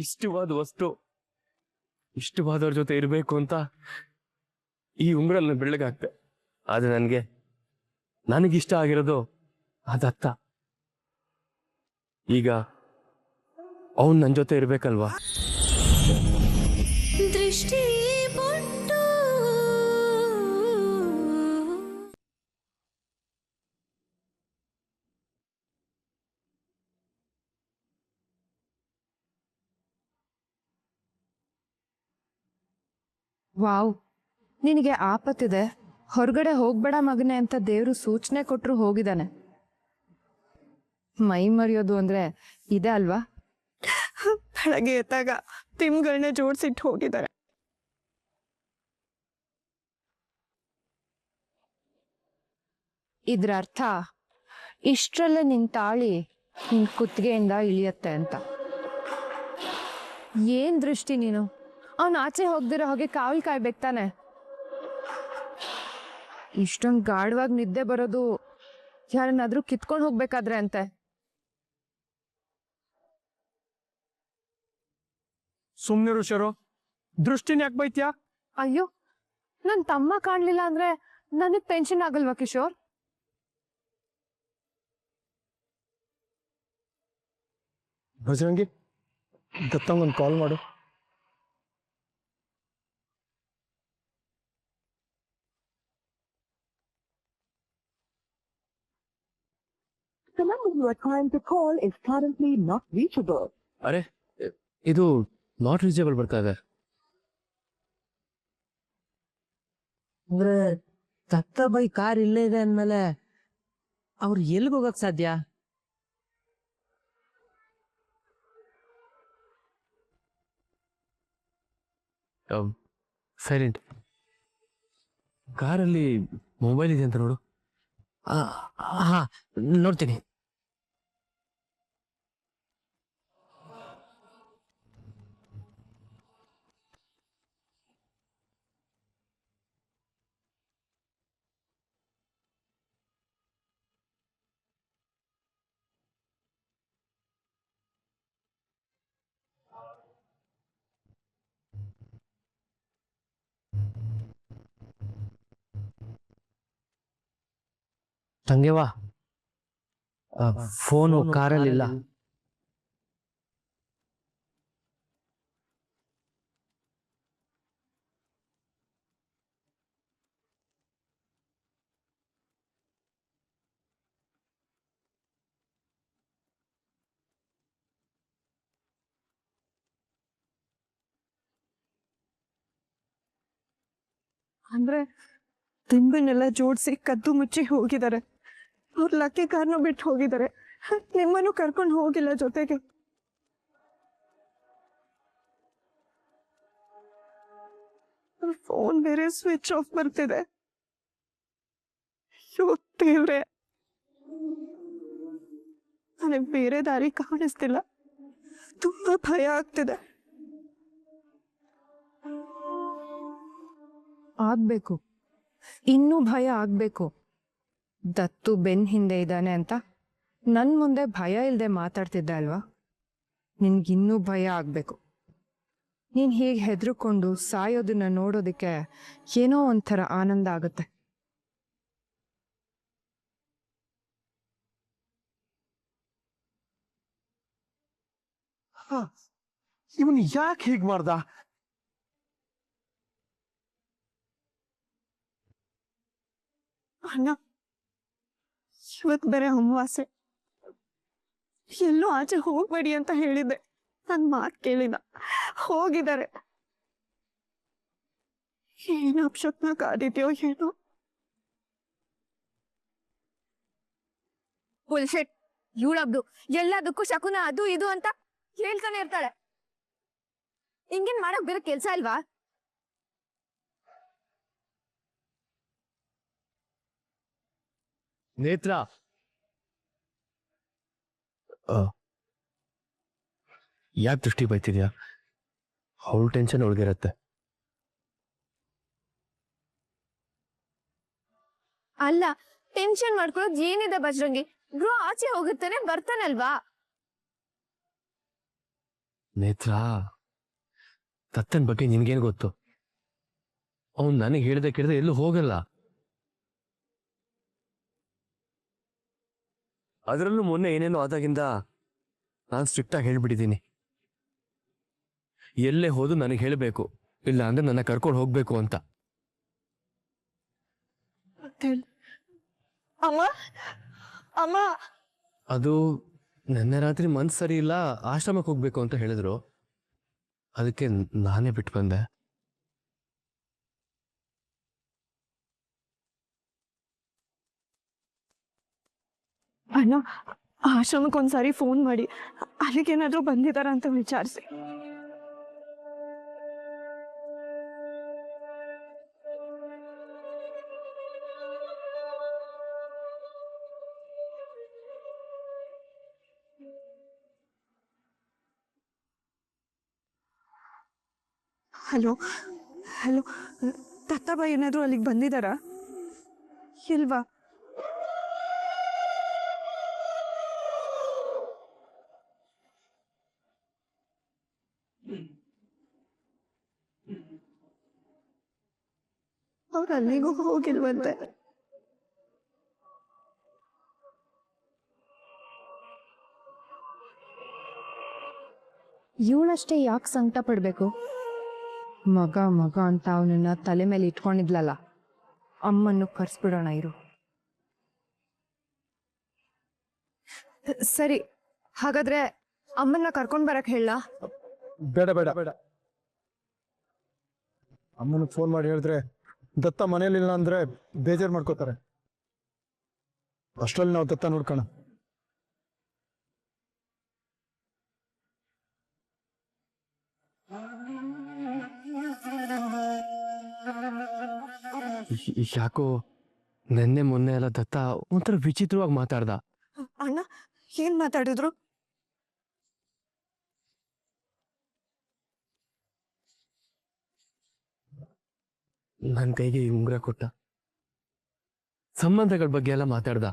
ಇಷ್ಟವಾದ ವಸ್ತು ಇಷ್ಟವಾದವ್ರ ಜೊತೆ ಇರಬೇಕು ಅಂತ ಈ ಉಂಗುರ ಬೆಳ್ಳಗಾಗ್ತೆ. ಆದ್ರೆ ನನಗಿಷ್ಟ ಆಗಿರೋದು ಅದತ್ತ. ಈಗ ಅವನ್ ನನ್ನ ಜೊತೆ ಇರ್ಬೇಕಲ್ವಾ? ದೃಷ್ಟಿ ವಾವ್, ನಿನಗೆ ಆಪತ್ತಿದೆ, ಹೊರಗಡೆ ಹೋಗ್ಬೇಡ ಮಗನೆ ಅಂತ ದೇವ್ರು ಸೂಚನೆ ಕೊಟ್ರು ಹೋಗಿದ್ದಾನೆ. ಮೈ ಮರೆಯೋದು ಅಂದ್ರೆ ಇದೆ ಅಲ್ವಾ? ಬೆಳಗ್ಗೆ ಎದ್ದಾಗ ತಿಮ್ಗಳನ್ನ ಜೋಡಿಸಿಟ್ಟು ಹೋಗಿದ್ದಾರೆ. ಇದ್ರ ಅರ್ಥ ಇಷ್ಟರಲ್ಲೇ ನಿನ್ ತಾಳಿ ನಿನ್ ಕುತ್ತಿಗೆಯಿಂದ ಇಳಿಯತ್ತೆ ಅಂತ. ಏನ್ ದೃಷ್ಟಿ ನೀನು? ಅವನ್ ಆಚೆ ಹೋಗ್ದಿರೋ ಹಾಗೆ ಕಾವಲ್ ಕಾಯ್ಬೇಕು ತಾನೆ. ಇಷ್ಟೊಂದು ಗಾಢವಾಗಿ ನಿದ್ದೆ ಬರೋದು ಯಾರನ್ನಾದ್ರೂ ಕಿತ್ಕೊಂಡು ಹೋಗ್ಬೇಕಾದ್ರೆ ಅಂತೆ. ಸುಮ್ನಿರು ಶರು, ದೃಷ್ಟಿನ ಯಾಕೆ ಬೈತ್ಯಾ? ಅಯ್ಯೋ, ನನ್ ತಮ್ಮ ಕಾಣ್ಲಿಲ್ಲ ಅಂದ್ರೆ ನನಗ್ ಟೆನ್ಷನ್ ಆಗಲ್ವಾ ಕಿಶೋರ್? ಬಜರಂಗಿ, ದತ್ತಂಗೊಂದು ಕಾಲ್ ಮಾಡು. The number you are trying to call is currently not reachable. ಅರೆ, ಇದು ನಾಟ್ ರೀಚೇಬಲ್ ಬರ್ತಾ ಇದೆ. ಅಂದ್ರೆ ದತ್ತ ಬೈ ಕಾರ್ ಇಲ್ಲೇ ಇದೆ ಅಂದ್ಮೇಲೆ ಅವ್ರು ಎಲ್ಲಿಗೆ ಹೋಗಕ್ ಸಾಧ್ಯ? ಸೈಲೆಂಟ್. ಕಾರಲ್ಲಿ ಮೊಬೈಲ್ ಇದೆ ಅಂತ ನೋಡು. ಹಾ, ನೋಡ್ತೀನಿ. ತಂಗೆವಾ, ಫೋನು ಕಾರಲ್ಲಿಲ್ಲ. ಅಂದ್ರೆ ತಿಂಬನ್ನೆಲ್ಲ ಜೋಡಿಸಿ ಕದ್ದು ಮುಚ್ಚಿ ಹೋಗಿದ್ದಾರೆ. ಅವ್ರ ಲಕ್ಕಿ ಕಾರ್ನ ಬಿಟ್ಟು ಹೋಗಿದ್ದಾರೆ, ನಿಮ್ಮನ್ನು ಕರ್ಕೊಂಡು ಹೋಗಿಲ್ಲ ಜೊತೆಗೆ. ಫೋನ್ ಬೇರೆ ಸ್ವಿಚ್ ಆಫ್ ಬರ್ತಿದೆ. ದೇವ್ರೆ, ನನಗೆ ಬೇರೆ ದಾರಿ ಕಾಣಿಸ್ತಿಲ್ಲ. ತುಂಬಾ ಭಯ ಆಗ್ತಿದೆ. ಆಗ್ಬೇಕು, ಇನ್ನೂ ಭಯ ಆಗ್ಬೇಕು. ದತ್ತು ಬೆನ್ ಹಿಂದೆ ಇದ್ದಾನೆ ಅಂತ ನನ್ ಮುಂದೆ ಭಯ ಇಲ್ದೆ ಮಾತಾಡ್ತಿದ್ದ ಅಲ್ವಾ? ನಿನ್ಗಿನ್ನೂ ಭಯ ಆಗ್ಬೇಕು. ನೀನ್ ಹೀಗೆ ಹೆದರ್ಕೊಂಡು ಸಾಯೋದನ್ನ ನೋಡೋದಕ್ಕೆ ಏನೋ ಒಂಥರ ಆನಂದ ಆಗುತ್ತೆ. ಇವನ್ ಯಾಕೆ ಹೀಗ್ ಮಾಡ್ದ? ಅಣ್ಣ, ಇವತ್ ಬೇರೆ ಅಮಾವಾಸ್ಯೆ. ಎಲ್ಲೂ ಆಚೆ ಹೋಗ್ಬೇಡಿ ಅಂತ ಹೇಳಿದ್ದೆ, ನನ್ ಮಾತು ಕೇಳಿದ ಹೋಗಿದ್ದಾರೆ. ಏನು ಅಪ್ಶಕ್ನ ಕಾದಿದ್ಯೋ ಏನೋ. ಬುಲ್ಶೆಟ್, ಇವಳಬ್ದು ಎಲ್ಲದಕ್ಕೂ ಶಕುನ ಅದು ಇದು ಅಂತ ಹೇಳ್ತಾನೆ ಇರ್ತಾಳೆ. ಹಿಂಗೇನ್ ಮಾಡಕ್ ಬೇರೆ ಕೆಲ್ಸ ಇಲ್ವಾ? ನೇತ್ರ, ಯಾಕೆ ದೃಷ್ಟಿ ಬೈತಿದ್ಯಾ? ಅವಳು ಟೆನ್ಷನ್ ಒಳಗಿರತ್ತೆ. ಅಲ್ಲ, ಟೆನ್ಷನ್ ಮಾಡ್ಕೊಳ್ಳೋದು ಏನಿದೆ ಬಜ್ರಂಗಿ? ಬ್ರೋ ಆಚೆ ಹೋಗುತ್ತಾನೆ ಬರ್ತಾನಲ್ವಾ? ನೇತ್ರ, ದತ್ತನ್ ಬಗ್ಗೆ ನಿನ್ಗೇನು ಗೊತ್ತು? ಅವನ್ ನನಗೆ ಹೇಳ್ದೆ ಕೇಳ್ದೆ ಎಲ್ಲೂ ಹೋಗಲ್ಲ. ಅದರಲ್ಲೂ ಮೊನ್ನೆ ಏನೇನೋ ಆದಾಗಿಂದ ನಾನು ಸ್ಟ್ರಿಕ್ಟ್ ಆಗಿ ಹೇಳ್ಬಿಟ್ಟಿದ್ದೀನಿ. ಎಲ್ಲೇ ಹೋದು ನನಗೆ ಹೇಳಬೇಕು, ಇಲ್ಲ ಅಂದ್ರೆ ನನ್ನ ಕರ್ಕೊಂಡು ಹೋಗ್ಬೇಕು ಅಂತ. ಅಮ್ಮ ಅಮ್ಮ ಅದು ನಿನ್ನೆ ರಾತ್ರಿ ಮನ್ಸು ಸರಿ ಇಲ್ಲ, ಆಶ್ರಮಕ್ಕೆ ಹೋಗ್ಬೇಕು ಅಂತ ಹೇಳಿದ್ರು. ಅದಕ್ಕೆ ನಾನೇ ಬಿಟ್ಟು ಬಂದೆ. ಅಣ್ಣ, ಆಶ್ರಮಕ್ಕೆ ಒಂದ್ಸಾರಿ ಫೋನ್ ಮಾಡಿ ಅಲ್ಲಿಗೇನಾದ್ರೂ ಬಂದಿದಾರ ಅಂತ ವಿಚಾರಿಸಿ. ಹಲೋ ಹಲೋ, ದತ್ತಾಬಾಯಿ ಏನಾದ್ರು ಅಲ್ಲಿಗೆ ಬಂದಿದಾರಾ ಇಲ್ವಾ? ಅವ್ರು ಅಲ್ಲಿಗೂ ಹೋಗಿಲ್ವಂತೆ. ಇವಳಷ್ಟೇ ಯಾಕೆ ಸಂಕಟ ಪಡ್ಬೇಕು? ಮಗ ಮಗ ಅಂತ ಅವನನ್ನ ತಲೆ ಮೇಲೆ ಇಟ್ಕೊಂಡಿದ್ಲಲ್ಲ, ಅಮ್ಮನ್ನು ಕರ್ಸ್ಬಿಡೋಣ ಇರು. ಸರಿ, ಹಾಗಾದ್ರೆ ಅಮ್ಮನ್ನ ಕರ್ಕೊಂಡ್ ಬರಕ್ ಹೇಳ. ಬೇಡ ಬೇಡ ಬೇಡ, ಅಮ್ಮನಿಗೆ ಫೋನ್ ಮಾಡಿ ಹೇಳಿದ್ರೆ ದತ್ತ ಮನೇಲಿಲ್ಲ ಅಂದ್ರೆ ಬೇಜಾರು ಮಾಡ್ಕೋತಾರೆ. ಅಷ್ಟರಲ್ಲಿ ನಾವು ದತ್ತ ನೋಡ್ಕೋಣ. ಯಾಕೋ ನೆನ್ನೆ ಮೊನ್ನೆ ಎಲ್ಲ ದತ್ತ ಒಂಥರ ವಿಚಿತ್ರವಾಗಿ ಮಾತಾಡ್ದ. ಅಣ್ಣ, ಏನ್ ಮಾತಾಡಿದ್ರು? ನನ್ನ ಕೈಗೆ ಈ ಉಂಗುರ ಕೊಟ್ಟ, ಸಂಬಂಧಗಳ ಬಗ್ಗೆ ಎಲ್ಲ ಮಾತಾಡ್ದ.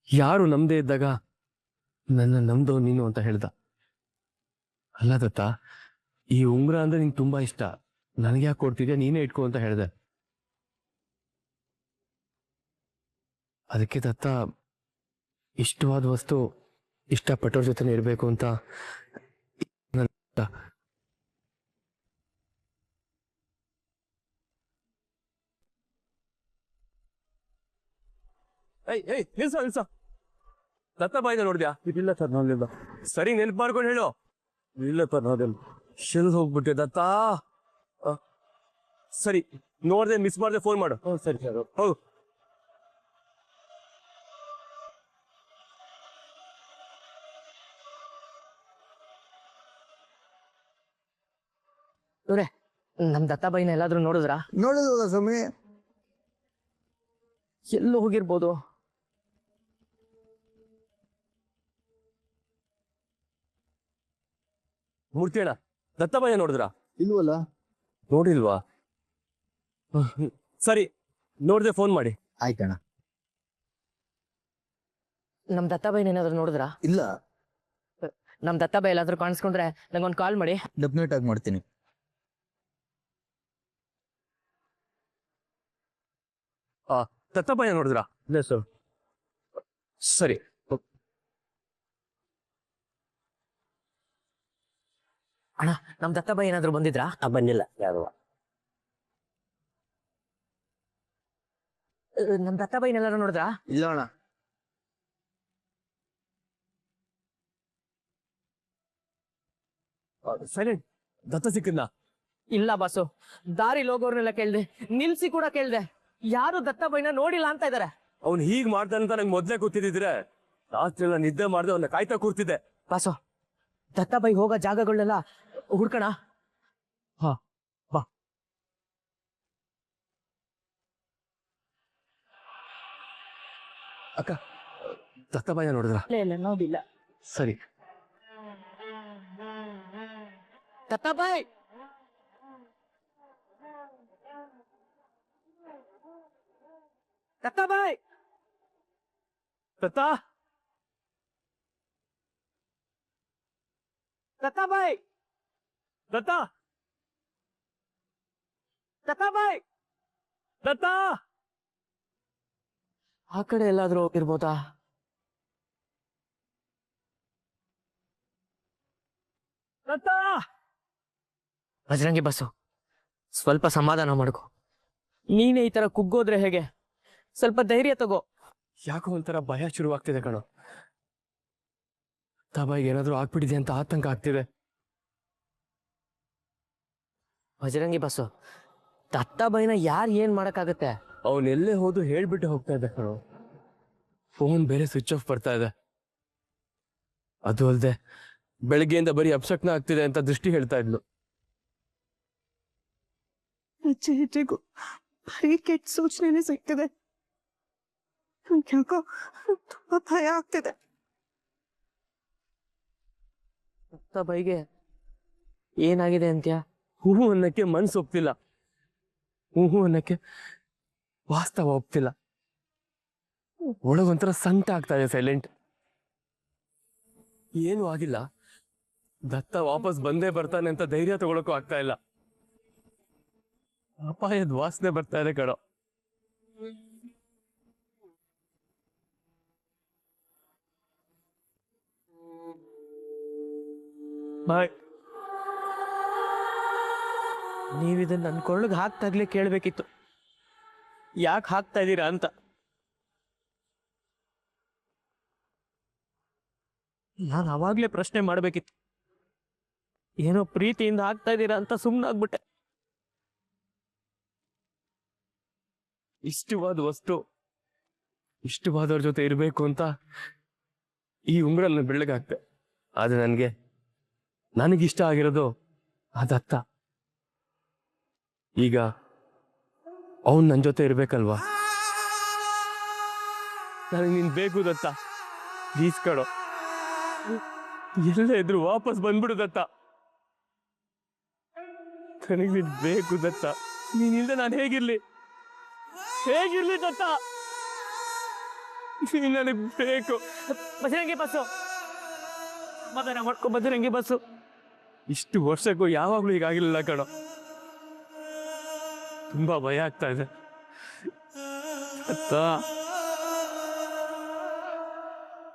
ಯಾರು ನಮ್ದೇ ಇದ್ದಾಗ ನನ್ನ ನಮ್ದೋ ನೀನು ಅಂತ ಹೇಳ್ದ. ಅಲ್ಲ ದತ್ತ, ಈ ಉಂಗುರ ಅಂದ್ರೆ ನಿಂಗೆ ತುಂಬಾ ಇಷ್ಟ, ನನಗೆ ಯಾಕೆ ಕೊಡ್ತಿದ್ಯಾ, ನೀನೇ ಇಟ್ಕೋ ಅಂತ ಹೇಳ್ದೆ. ಅದಕ್ಕೆ ದತ್ತ, ಇಷ್ಟವಾದ ವಸ್ತು ಇಷ್ಟಪಟ್ಟವ್ರ ಜೊತೆ ಇರಬೇಕು ಅಂತ ನಿಲ್ಸ ದತ್ತ ಬಾಯಿನ ನೋಡಿದ್ಯಾ? ಇಲ್ಲ ಸರ್, ನೋಡ್ಲಿಲ್ಲ. ಸರಿ ನೆನ್ಪು ಮಾಡ್ಕೊಂಡು ಹೇಳು. ಇಲ್ಲ ಸರ್, ನೋಡಿಲ್ಲ. ಶೆಲ್ ಹೋಗ್ಬಿಟ್ಟೆ ದತ್ತ. ಸರಿ, ನೋಡ್ದೆ ಮಿಸ್ ಮಾಡ್ದೆ ಫೋನ್ ಮಾಡು. ಸರಿ ಸರ್, ಹೌದು. ಇವ್ರೆ, ನಮ್ ದತ್ತಾಬಾಯಿನ ಎಲ್ಲಾದ್ರೂ ನೋಡಿದ್ರಾ? ನೋಡಿದ್ವಲ್ಲ ಸ್ವಾಮಿ. ಎಲ್ಲೂ ಹೋಗಿರ್ಬೋದು. ಮೂರ್ತಿ ಅಣ್ಣ, ದತ್ತಬಾಯ ನೋಡಿದ್ರಾ? ಇಲ್ವಲ್ಲ. ನೋಡಿಲ್ವಾ? ಸರಿ, ನೋಡ್ದೆ ಫೋನ್ ಮಾಡಿ. ಆಯ್ತಣ್ಣ. ನಮ್ ದತ್ತಾಬಾಯಿನ ಏನಾದ್ರು ನೋಡಿದ್ರಾ? ಇಲ್ಲ, ನಮ್ ದತ್ತಾಬಾಯಿ ಎಲ್ಲಾದ್ರೂ ಕಾಣಿಸ್ಕೊಂಡ್ರೆ ನಂಗೊಂದು ಕಾಲ್ ಮಾಡಿ. ಡೆಫಿನೆಟ್ ಆಗಿ ಮಾಡ್ತೀನಿ. ದತ್ತಬಾಯ ನೋಡಿದ್ರಾ? ಇಲ್ಲ ಸರ್. ಸರಿ, ಅಣ್ಣ, ನಮ್ ದತ್ತಾಬಾಯಿ ಏನಾದ್ರು ಬಂದಿದ್ರಾ? ಬಂದಿಲ್ಲ ಯಾರು. ನಮ್ ದತ್ತಾಬಾಯಿನ ಎಲ್ಲಾರು ನೋಡಿದ್ರಾ? ಇಲ್ಲ ಅಣ್ಣ. ಸೈಲೆಂಟ್. ದತ್ತ ಸಿಕ್ಕಿದ್ನಾ? ಇಲ್ಲ ಬಾಸು, ದಾರಿಲಿ ಹೋಗೋರ್ನೆಲ್ಲ ಕೇಳ್ದೆ, ನಿಲ್ಸಿ ಕೂಡ ಕೇಳ್ದೆ, ಯಾರು ದತ್ತಾಬಾಯಿನ ನೋಡಿಲ್ಲ ಅಂತ ಇದಾರೆ. ಅವ್ನು ಹೀಗ್ ಮಾಡ್ತಾನಂತ ನಂಗೆ ಮೊದ್ಲೇ ಗೊತ್ತಿದ್ರೆ ರಾತ್ರಿ ಎಲ್ಲ ನಿದ್ದೆ ಮಾಡ್ದೆ ಅವನ್ನ ಕಾಯ್ತಾ ಕೂರ್ತಿದ್ದೆ. ಬಾಸು, ದತ್ತಾಬಾಯಿ ಹೋಗೋ ಜಾಗಗಳನ್ನೆಲ್ಲ ಹುಡ್ಕಣ. ಹಾ, ಬಾ. ಅಕ್ಕ, ದತ್ತಬಾಯ ನೋಡಿದ್ರಾ? ಇಲ್ಲ, ನೋಡಿಲ್ಲ. ಸರಿ. ದತ್ತಾಬಾಯಿ, ದತ್ತಾಬಾಯಿ, ದತ್ತ ದತ್ತ ಬಾಯ್ ದತ್ತ ದತ್ತ ಬಾಯ್ ದತ್ತ ಆ ಕಡೆ ಎಲ್ಲಾದ್ರೂ ಹೋಗಿರ್ಬೋದಾ? ದತ್ತ ಬಜರಂಗಿ ಬಸ್ಸು, ಸ್ವಲ್ಪ ಸಮಾಧಾನ ಮಾಡ್ಕೊ. ನೀನೇ ಈ ತರ ಕುಗ್ಗೋದ್ರೆ ಹೇಗೆ? ಸ್ವಲ್ಪ ಧೈರ್ಯ ತಗೋ. ಯಾಕೋ ಒಂಥರ ಭಯ ಶುರುವಾಗ್ತಿದೆ ಕಣೋ. ತಾಬಾಯಿಗೆ ಏನಾದ್ರೂ ಆಗ್ಬಿಟ್ಟಿದೆ ಅಂತ ಆತಂಕ ಆಗ್ತಿದೆ. ಬಜರಂಗಿ ಬಸ್ಸು, ದತ್ತಾಬಾಯಿನ ಯಾರು ಏನ್ ಮಾಡಕ್ಕಾಗತ್ತೆ? ಅವನೆಲ್ಲೇ ಹೋದು ಹೇಳ್ಬಿಟ್ಟು ಹೋಗ್ತಾ ಇದ್ದ ಕಣೋ. ಫೋನ್ ಬೇರೆ ಸ್ವಿಚ್ ಆಫ್ ಬರ್ತಾ ಇದೆ. ಅದು ಅಲ್ಲದೆ ಬೆಳಗ್ಗೆಯಿಂದ ಬರೀ ಅಪಶಕ್ನ ಆಗ್ತಿದೆ ಅಂತ ದೃಷ್ಟಿ ಹೇಳ್ತಾ ಇದ್ಲು. ಹೆಜ್ಜೆ ಹೆಜ್ಜೆಗೂ ಬರೀ ಕೆಟ್ಟ ಸೂಚನೆನೇ ಸಿಗ್ತಿದೆ. ನನ್ಗೆ ಯಾಕೋ ತುಂಬಾ ಭಯ ಆಗ್ತಿದೆ. ದತ್ತಾಬಾಯಿಗೆ ಏನಾಗಿದೆ ಅಂತ್ಯಾ? ಹೂ ಅನ್ನಕ್ಕೆ ಮನ್ಸು ಒಪ್ತಿಲ್ಲ, ಹೂ ಅನ್ನಕ್ಕೆ ವಾಸ್ತವ ಒಪ್ತಿಲ್ಲ. ಒಳಗೊಂಥರ ಸಂಕಟ ಆಗ್ತಾ ಇದೆ, ಸೈಲೆಂಟ್. ಏನೂ ಆಗಿಲ್ಲ, ದತ್ತ ವಾಪಸ್ ಬಂದೇ ಬರ್ತಾನೆ ಅಂತ ಧೈರ್ಯ ತಗೊಳಕ್ಕೂ ಆಗ್ತಾ ಇಲ್ಲ. ಅಪಾಯದ ವಾಸನೆ ಬರ್ತಾ ಇದೆ ಕಣೋ. ಬಾಯ್, ನೀವಿದನ್ನ ನನ್ನ ಕೊಳ್ಳಿಗೆ ಹಾಕ್ತಾಗ್ಲೇ ಕೇಳಬೇಕಿತ್ತು, ಯಾಕೆ ಹಾಕ್ತಾ ಇದ್ದೀರಾ ಅಂತ. ನಾನು ಅವಾಗ್ಲೇ ಪ್ರಶ್ನೆ ಮಾಡ್ಬೇಕಿತ್ತು. ಏನೋ ಪ್ರೀತಿಯಿಂದ ಹಾಕ್ತಾ ಇದ್ದೀರಾ ಅಂತ ಸುಮ್ಮನಾಗ್ಬಿಟ್ಟೆ. ಇಷ್ಟವಾದ ವಸ್ತು ಇಷ್ಟವಾದವ್ರ ಜೊತೆ ಇರಬೇಕು ಅಂತ ಈ ಉಂಗುರನ್ನ ಬೆಳ್ಳಗಾಗ್ತೆ. ಆದ್ರೆ ನನಗಿಷ್ಟ ಆಗಿರೋದು ಆ ದತ್ತ. ಈಗ ಅವನ್ ನನ್ನ ಜೊತೆ ಇರ್ಬೇಕಲ್ವಾ? ನನಗೆ ನೀನ್ ಬೇಕು ದತ್ತ, ಪ್ಲೀಸ್ ಕಣೋ. ಎಲ್ಲ ಇದ್ರು ವಾಪಸ್ ಬಂದ್ಬಿಡು ದತ್ತ. ನನಗೆ ನೀನ್ ಬೇಕು ದತ್ತ. ನೀನಿಲ್ದೆ ನಾನು ಹೇಗಿರ್ಲಿ ದತ್ತ? ನೀನ್ ನನಗ್ ಬೇಕು. ಬಜರಂಗಿ ಬಸ್ಸು, ಸಮಾಧಾನ ಮಾಡ್ಕೊ ಬಜರಂಗಿ ಬಸ್ಸು. ಇಷ್ಟು ವರ್ಷಕ್ಕೂ ಯಾವಾಗ್ಲೂ ಹೀಗಾಗಿರ್ಲಿಲ್ಲ ಕಣೋ. ತುಂಬಾ ಭಯ ಆಗ್ತಾ ಇದೆ ದತ್ತ.